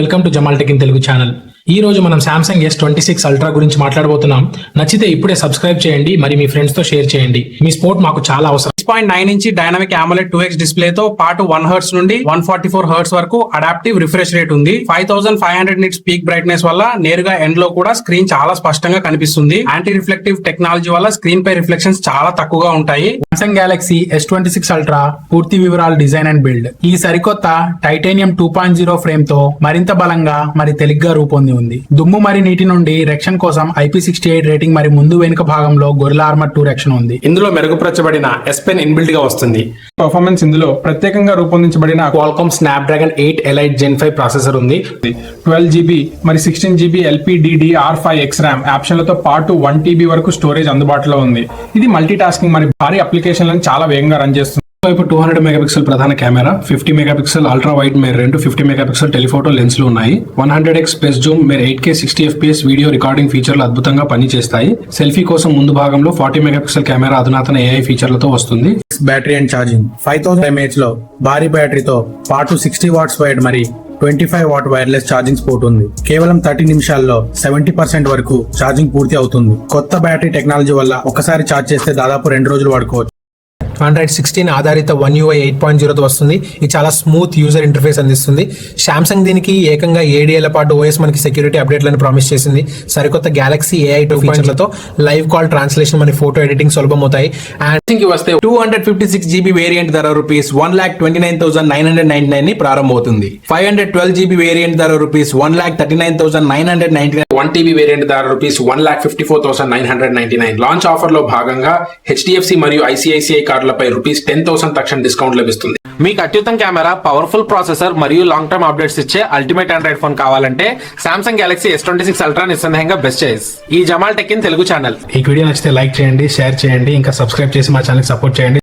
Welcome to Jamal tech in Telugu channel. ఈ రోజు మనం సామ్సంగ్ S26 అల్ట్రా గురించి మాట్లాడబోతున్నాం. నచ్చితే ఇప్పుడే సబ్స్క్రైబ్ చేయండి, మరి మీ ఫ్రెండ్స్ తో షేర్ చేయండి. మీ సపోర్ట్ మాకు చాలా అవసరం. 6.9 ఇంచి డైనమిక్ AMOLED 2X డిస్ప్లే తో పాటు 1 హెర్ట్జ్ నుండి 144 హెర్ట్జ్ వరకు అడాప్టివ్ రిఫ్రెష్ రేట్ ఉంది. 5500 నిట్స్ పీక్ బ్రైట్నెస్ వల్ల నేరుగా ఎండ్ లో కూడా స్క్రీన్ చాలా స్పష్టంగా కనిపిస్తుంది. యాంటీ రిఫ్లెక్టివ్ టెక్నాలజీ వల్ల స్క్రీన్ పై రిఫ్లెక్షన్స్ చాలా తక్కువగా ఉంటాయి. సామ్సంగ్ గెలాక్సీ S26 అల్ట్రా పూర్తి వివరాలు, డిజైన్ అండ్ బిల్డ్. ఈ సరికొత్త టైటానియం 2.0 ఫ్రేమ్ తో మరింత బలంగా మరి తేలిగ్గా రూపొంది ఉంది. దుమ్ము మరి నీటి నుండి రక్షణ కోసం IP68 రేటింగ్ మరి ముందు వెనుక భాగంలో గొరిల్లా ఆర్మర్ 2 రక్షణ ఉంది. ఇందులో మెరుగుపరచబడిన S Pen ఇన్బిల్ట్ గా వస్తుంది. పర్ఫార్మెన్స్ ఇందులో ప్రత్యేకంగా రూపొందించబడిన Qualcomm Snapdragon 8 elite Gen 5 processor ఉంది. 12GB మరి 16GB LPDDR5X RAM ఆప్షన్లతో పాటు 1TB వరకు స్టోరేజ్ అందుబాటులో ఉంది. ఇది మల్టీ టాస్కింగ్ మరి భారీ అప్లికేషన్లను చాలా వేగంగా రన్ చేస్తుంది. వైపు 200 మెగాపిక్సెల్ ప్రధాన కెమెరా, 50 మెగాపిక్సెల్ అల్ట్రా వైడ్ మేర్ 50 మెగాపిక్సెల్ టెలిఫోటో లెన్స్లు ఉన్నాయి. 100x ప్లస్ జూమ్ మేర్ 8K 60 FPS వీడియో రికార్డింగ్ ఫీచర్లు అద్భుతంగా పనిచేస్తాయి. సెల్ఫీ కోసం ముందు భాగంలో 40 మెగాపిక్సెల్ కెమెరా అధునాతన AI ఫీచర్లతో వస్తుంది. బ్యాటరీ అండ్ ఛార్జింగ్ 5000 mAh లో భారీ బ్యాటరీతో పాటు 60 వాట్స్ వైడ్ మరి 25 వాట్ వైర్లెస్ ఛార్జింగ్ పోర్ట్ ఉంది. కేవలం 30 నిమిషాల్లో 70% వరకు ఛార్జింగ్ పూర్తి అవుతుంది. కొత్త బ్యాటరీ టెక్నాలజీ వల్ల ఒకసారి ఛార్జ్ చేస్తే దాదాపు 2 రోజులు వాడుకోవచ్చు. Android 16 ఆధారిత One UI 8.0 తో వస్తుంది. ఇది చాలా స్మూత్ యూజర్ ఇంటర్ఫేస్ అందిస్తుంది. సామ్సంగ్ దీనికి ఏకంగా 7 ఏళ్ల పాటు OS మనకి సెక్యూరిటీ అప్డేట్లను ప్రామిస్ చేసింది. సరికొత్త గెలాక్సీ AI 2 ఫీచర్లతో లైవ్ కాల్ ట్రాన్స్లేషన్ మరియు ఫోటో ఎడిటింగ్ సులభమవుతాయి. అండ్ వస్తే 256GB వేరియంట్ ధర రూపీస్ 1,29,999 ని ప్రారంభమవుతుంది. 512GB వేరియంట్ ధర రూపీస్ 1,39,999. 1TB వేరియంట్ ధర రూపీస్ 1,54,999. లాంచ్ ఆఫర్ లో భాగంగా HDFC మరియు ICICI కార్డులపై రూపీస్ 10,000 తక్షణ డిస్కౌంట్ లభిస్తుంది. మీకు అత్యుత్తమ కెమెరా, పవర్ఫుల్ ప్రాసెసర్ మరియు లాంగ్ టర్మ్ అప్డేట్స్ ఇచ్చే అల్టిమేట్ ఆండ్రాయిడ్ ఫోన్ కావాలంటే సామ్సంగ్ గెలాక్సీ S26 అల్ట్రా నిస్సందేహంగా బెస్ట్ చాయిస్. ఈ Jamal tech in Telugu channel. ఈ వీడియో నచ్చితే లైక్ చేయండి, షేర్ చేయండి, ఇంకా సబ్స్క్రైబ్ చేసి మా ఛానల్ సపోర్ట్ చేయండి.